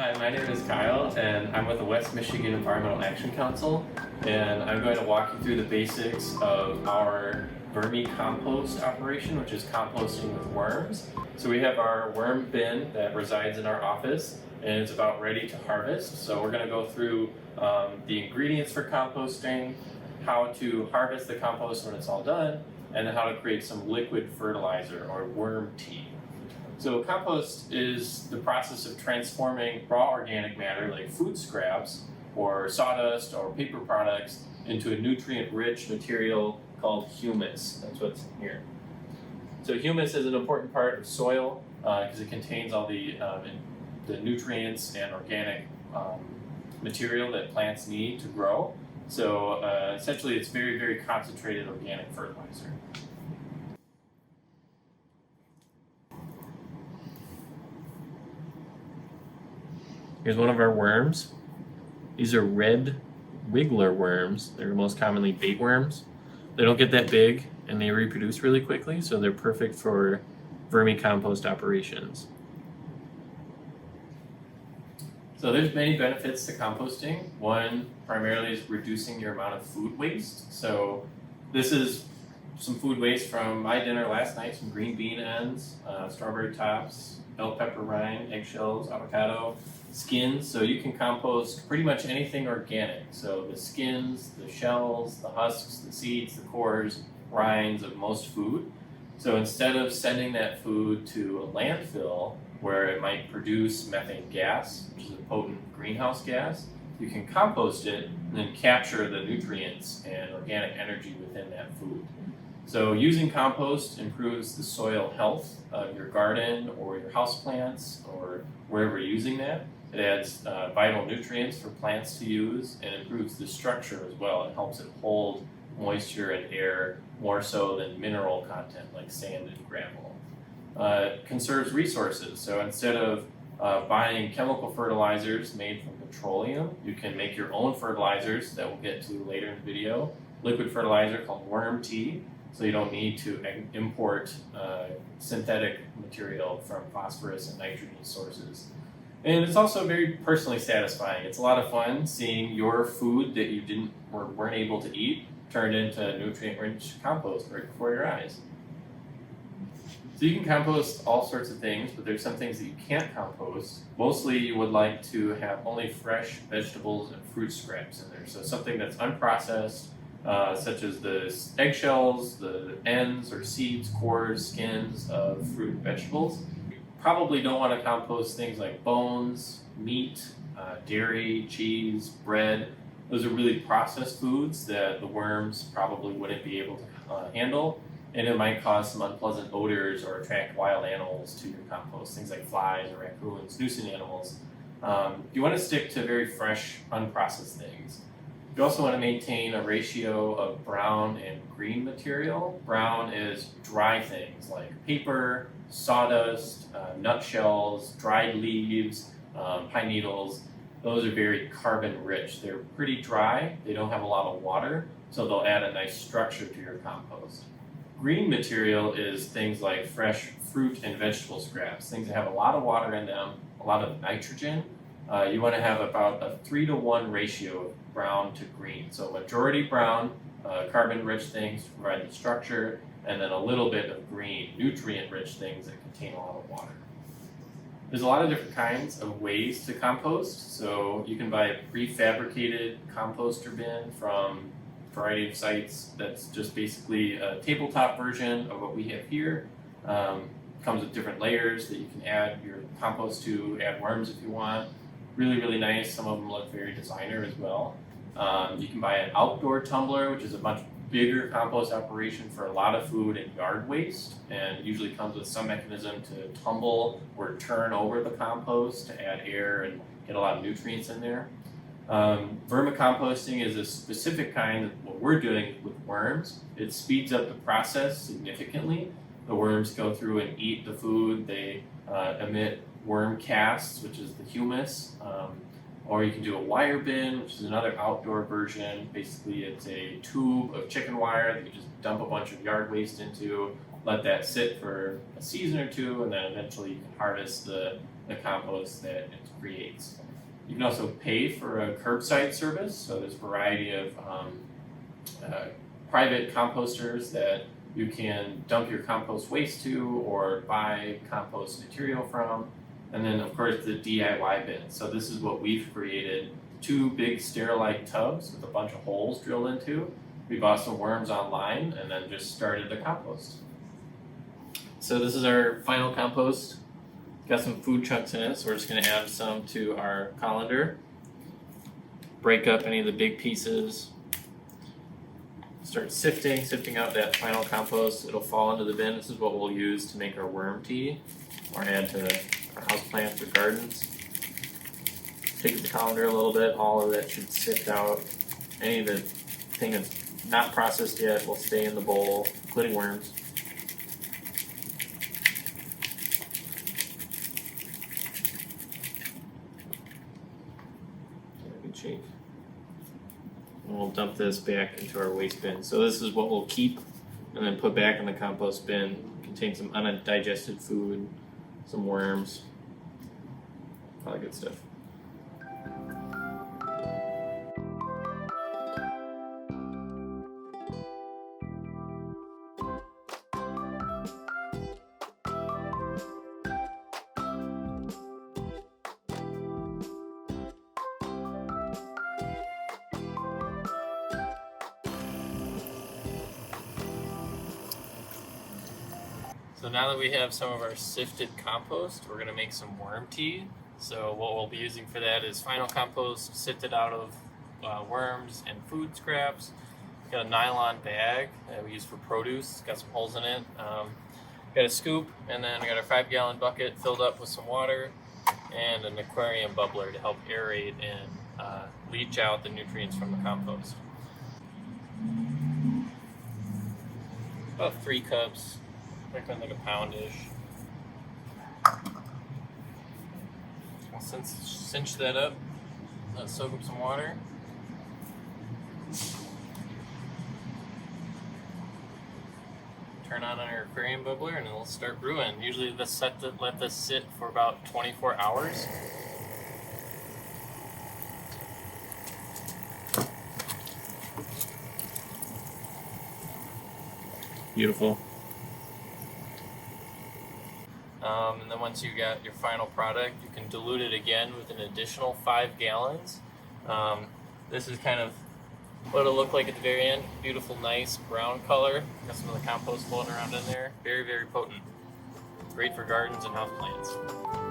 Hi, my name is Kyle, and I'm with the West Michigan Environmental Action Council, and I'm going to walk you through the basics of our vermi-compost operation, which is composting with worms. So we have our worm bin that resides in our office, and it's about ready to harvest. So we're going to go through the ingredients for composting, how to harvest the compost when it's all done, and then how to create some liquid fertilizer or worm tea. So compost is the process of transforming raw organic matter like food scraps or sawdust or paper products into a nutrient-rich material called humus. That's what's here. So humus is an important part of soil because it contains all the nutrients and organic material that plants need to grow. So essentially it's very, very concentrated organic fertilizer. Here's one of our worms. These are red wiggler worms. They're most commonly bait worms. They don't get that big and they reproduce really quickly, so they're perfect for vermicompost operations. So there's many benefits to composting. One primarily is reducing your amount of food waste. So this is some food waste from my dinner last night, some green bean ends, strawberry tops, bell pepper rind, eggshells, avocado, skins. So you can compost pretty much anything organic. So the skins, the shells, the husks, the seeds, the cores, rinds of most food. So instead of sending that food to a landfill where it might produce methane gas, which is a potent greenhouse gas, you can compost it and then capture the nutrients and organic energy within that food. So using compost improves the soil health of your garden or your houseplants or wherever you're using that. It adds vital nutrients for plants to use and improves the structure as well. It helps it hold moisture and air more so than mineral content like sand and gravel. Conserves resources. So instead of buying chemical fertilizers made from petroleum, you can make your own fertilizers that we'll get to later in the video. Liquid fertilizer called worm tea. So you don't need to import synthetic material from phosphorus and nitrogen sources. And it's also very personally satisfying. It's a lot of fun seeing your food that you weren't able to eat turned into nutrient-rich compost right before your eyes. So you can compost all sorts of things, but there's some things that you can't compost. Mostly you would like to have only fresh vegetables and fruit scraps in there. So something that's unprocessed, such as the eggshells, the ends or seeds, cores, skins of fruit and vegetables. You probably don't want to compost things like bones, meat, dairy, cheese, bread. Those are really processed foods that the worms probably wouldn't be able to handle, and it might cause some unpleasant odors or attract wild animals to your compost, things like flies or raccoons, nuisance animals. You want to stick to very fresh, unprocessed things. You also want to maintain a ratio of brown and green material. Brown is dry things like paper, sawdust, nutshells, dried leaves, pine needles. Those are very carbon rich. They're pretty dry, they don't have a lot of water, so they'll add a nice structure to your compost. Green material is things like fresh fruit and vegetable scraps, things that have a lot of water in them, a lot of nitrogen. You want to have about a 3-to-1 ratio of brown to green. So majority brown, carbon-rich things to provide the structure, and then a little bit of green, nutrient-rich things that contain a lot of water. There's a lot of different kinds of ways to compost. So you can buy a prefabricated composter bin from a variety of sites. That's just basically a tabletop version of what we have here. Comes with different layers that you can add your compost to, add worms if you want. Really, really nice. Some of them look very designer as well. You can buy an outdoor tumbler, which is a much bigger compost operation for a lot of food and yard waste, and usually comes with some mechanism to tumble or turn over the compost to add air and get a lot of nutrients in there. Vermicomposting is a specific kind of what we're doing with worms. It speeds up the process significantly. The worms go through and eat the food. They emit worm casts, which is the humus. Or you can do a wire bin, which is another outdoor version. Basically, it's a tube of chicken wire that you just dump a bunch of yard waste into, let that sit for a season or two, and then eventually you can harvest the compost that it creates. You can also pay for a curbside service, so there's a variety of private composters that you can dump your compost waste to or buy compost material from. And then of course the DIY bin. So this is what we've created, 2 big Sterilite tubs with a bunch of holes drilled into. We bought some worms online and then just started the compost. So this is our final compost. Got some food chunks in it, so we're just going to add some to our colander. Break up any of the big pieces. Start sifting out that final compost. It'll fall into the bin. This is what we'll use to make our worm tea or add to our houseplants or gardens. Take the colander a little bit. All of that should sift out. Any of the thing that's not processed yet will stay in the bowl, including worms. Shake. And we'll dump this back into our waste bin. So this is what we'll keep and then put back in the compost bin. It contains some undigested food, some worms, all that good stuff. So now that we have some of our sifted compost, we're going to make some worm tea. So what we'll be using for that is final compost sifted out of worms and food scraps. Got a nylon bag that we use for produce. It's got some holes in it. Got a scoop, and then I got a 5-gallon bucket filled up with some water and an aquarium bubbler to help aerate and leach out the nutrients from the compost. About 3 cups. Recommend like a poundish. I'll cinch that up. Let's soak up some water. Turn on our aquarium bubbler and it'll start brewing. Usually let this sit for about 24 hours. Beautiful. And then once you got your final product, you can dilute it again with an additional 5 gallons. This is kind of what it'll look like at the very end. Beautiful, nice brown color. Got some of the compost floating around in there. Very, very potent. Great for gardens and houseplants.